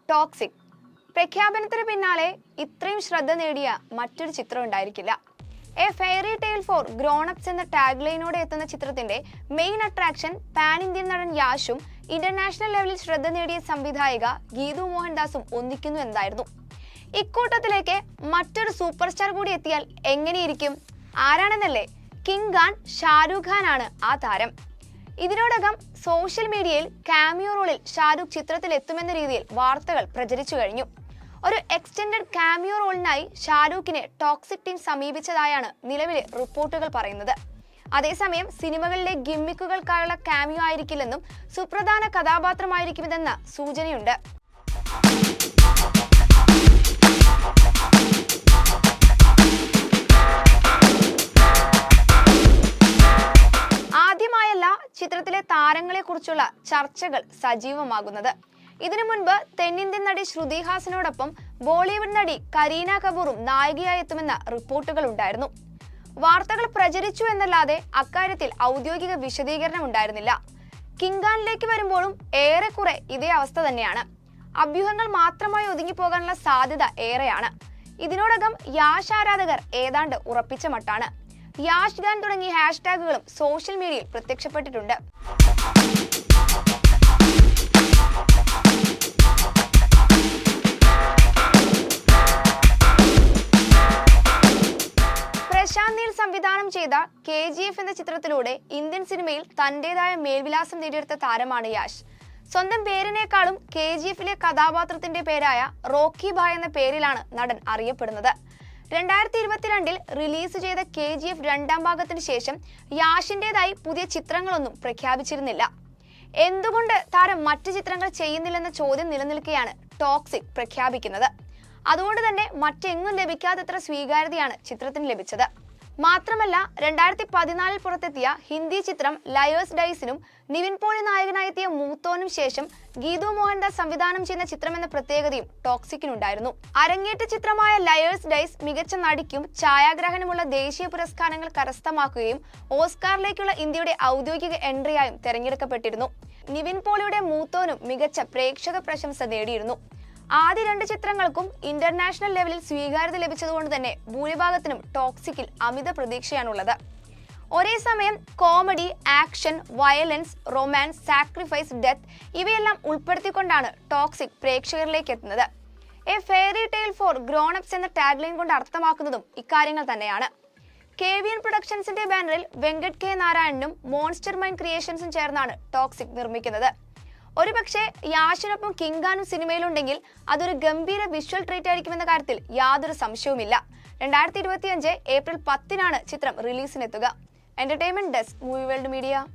Toxic പ്രഖ്യാപനത്തിന് പിന്നാലെ ഇത്രയും ശ്രദ്ധ നേടിയ മറ്റൊരു ചിത്രം ഉണ്ടായിരിക്കില്ല. A fairy tale four grown-ups എന്ന ടാഗ് ലൈനോടെ എത്തുന്ന ചിത്രത്തിന്റെ മെയിൻ അട്രാക്ഷൻ പാൻ ഇന്ത്യൻ നടൻ യാഷും ഇന്റർനാഷണൽ ലെവലിൽ ശ്രദ്ധ നേടിയ സംവിധായിക ഗീതു മോഹൻദാസും ഒന്നിക്കുന്നു എന്നായിരുന്നു. ഇക്കൂട്ടത്തിലേക്ക് മറ്റൊരു സൂപ്പർ സ്റ്റാർ കൂടി എത്തിയാൽ എങ്ങനെയിരിക്കും? ആരാണെന്നല്ലേ? കിങ് ഖാൻ ഷാരൂഖ് ഖാൻ ആണ് ആ താരം. ഇതിനോടകം സോഷ്യൽ മീഡിയയിൽ കാമിയോ റോളിൽ ഷാരൂഖ് ചിത്രത്തിൽ എത്തുമെന്ന രീതിയിൽ വാർത്തകൾ പ്രചരിച്ചു കഴിഞ്ഞു. ഒരു എക്സ്റ്റൻഡഡ് കാമിയോ റോളിനായി ഷാരൂഖിനെ ടോക്സിക് ടീം സമീപിച്ചതായാണ് നിലവിലെ റിപ്പോർട്ടുകൾ പറയുന്നത്. അതേസമയം സിനിമകളിലെ ഗിമ്മിക്കുകൾക്കായുള്ള കാമിയോ ആയിരിക്കില്ലെന്നും സുപ്രധാന കഥാപാത്രമായിരിക്കുമെന്ന സൂചനയുണ്ട്. ആദ്യമായല്ല ചിത്രത്തിലെ താരങ്ങളെ കുറിച്ചുള്ള ചർച്ചകൾ സജീവമാകുന്നത്. ഇതിനു മുൻപ് തെന്നിന്ത്യൻ നടി ശ്രുതി ഹാസനോടൊപ്പം ബോളിവുഡ് നടി കരീന കപൂറും നായികയായി എത്തുമെന്ന റിപ്പോർട്ടുകൾ ഉണ്ടായിരുന്നു. വാർത്തകൾ പ്രചരിച്ചു എന്നല്ലാതെ അക്കാര്യത്തിൽ ഔദ്യോഗിക വിശദീകരണം ഉണ്ടായിരുന്നില്ല. കിങ് ഖാനിലേക്ക് വരുമ്പോഴും ഏറെക്കുറെ ഇതേ അവസ്ഥ തന്നെയാണ്. അഭ്യൂഹങ്ങൾ മാത്രമായി ഒതുങ്ങിപ്പോകാനുള്ള സാധ്യത ഏറെയാണ്. ഇതിനോടകം യാഷ് ആരാധകർ ഏതാണ്ട് ഉറപ്പിച്ച മട്ടാണ്. യാഷ് ഖാൻ തുടങ്ങിയ ഹാഷ്ടാഗുകളും സോഷ്യൽ മീഡിയയിൽ പ്രത്യക്ഷപ്പെട്ടിട്ടുണ്ട്. പ്രശാന്ത് നീൽ സംവിധാനം ചെയ്ത KGF എന്ന ചിത്രത്തിലൂടെ ഇന്ത്യൻ സിനിമയിൽ തന്റേതായ മേൽവിലാസം നേടിയെടുത്ത താരമാണ് യാഷ്. സ്വന്തം പേരിനേക്കാളും KGF-ലെ കഥാപാത്രത്തിന്റെ പേരായ റോക്കി ഭായ് എന്ന പേരിലാണ് നടൻ അറിയപ്പെടുന്നത്. 2022 റിലീസ് ചെയ്ത KGF രണ്ടാം ഭാഗത്തിന് ശേഷം യാഷിന്റേതായി പുതിയ ചിത്രങ്ങളൊന്നും പ്രഖ്യാപിച്ചിരുന്നില്ല. എന്തുകൊണ്ട് താരം മറ്റു ചിത്രങ്ങൾ ചെയ്യുന്നില്ലെന്ന ചോദ്യം നിലനിൽക്കെയാണ് ടോക്സിക് പ്രഖ്യാപിക്കുന്നത്. അതുകൊണ്ട് തന്നെ മറ്റെങ്ങും ലഭിക്കാത്തത്ര സ്വീകാര്യതയാണ് ചിത്രത്തിന് ലഭിച്ചത്. മാത്രമല്ല 2014 പുറത്തെത്തിയ ഹിന്ദി ചിത്രം ലയേഴ്സ് ഡൈസിനും നിവിൻ പോളി നായകനായെത്തിയ മൂത്തോനും ശേഷം ഗീതു മോഹൻദാസ് സംവിധാനം ചെയ്യുന്ന ചിത്രമെന്ന പ്രത്യേകതയും ടോക്സിക്കിനുണ്ടായിരുന്നു. അരങ്ങേറ്റ ചിത്രമായ ലയേഴ്സ് ഡൈസ് മികച്ച നടിക്കും ഛായാഗ്രഹണമുള്ള ദേശീയ പുരസ്കാരങ്ങൾ കരസ്ഥമാക്കുകയും ഓസ്കാറിലേക്കുള്ള ഇന്ത്യയുടെ ഔദ്യോഗിക എൻട്രിയായും തെരഞ്ഞെടുക്കപ്പെട്ടിരുന്നു. നിവിൻ പോളിയുടെ മൂത്തോനും മികച്ച പ്രേക്ഷക പ്രശംസ നേടിയിരുന്നു. ആദ്യ 2 ചിത്രങ്ങൾക്കും ഇന്റർനാഷണൽ ലെവലിൽ സ്വീകാര്യത ലഭിച്ചതുകൊണ്ട് തന്നെ ഭൂരിഭാഗത്തിനും ടോക്സിക്കിൽ അമിത പ്രതീക്ഷയാണുള്ളത്. ഒരേ സമയം comedy, action, violence, romance, sacrifice, death ഇവയെല്ലാം ഉൾപ്പെടുത്തിക്കൊണ്ടാണ് ടോക്സിക് പ്രേക്ഷകരിലേക്ക് എത്തുന്നത്. A fairy tale four grown-ups എന്ന ടാഗ് ലൈൻ കൊണ്ട് അർത്ഥമാക്കുന്നതും ഇക്കാര്യങ്ങൾ തന്നെയാണ്. KVN പ്രൊഡക്ഷൻസിന്റെ ബാനറിൽ വെങ്കട് K നാരായണനും മോൺസ്റ്റർ മൈൻഡ് ക്രിയേഷൻസും ചേർന്നാണ് ടോക്സിക് നിർമ്മിക്കുന്നത്. ഒരുപക്ഷെ യാഷിനൊപ്പം കിങ് ഖാനും സിനിമയിലുണ്ടെങ്കിൽ അതൊരു ഗംഭീര വിഷ്വൽ ട്രീറ്റ് ആയിരിക്കുമെന്ന കാര്യത്തിൽ യാതൊരു സംശയവുമില്ല. 2025 ഏപ്രിൽ 10-നാണ് ചിത്രം റിലീസിനെത്തുക. Entertainment desk, movie world media.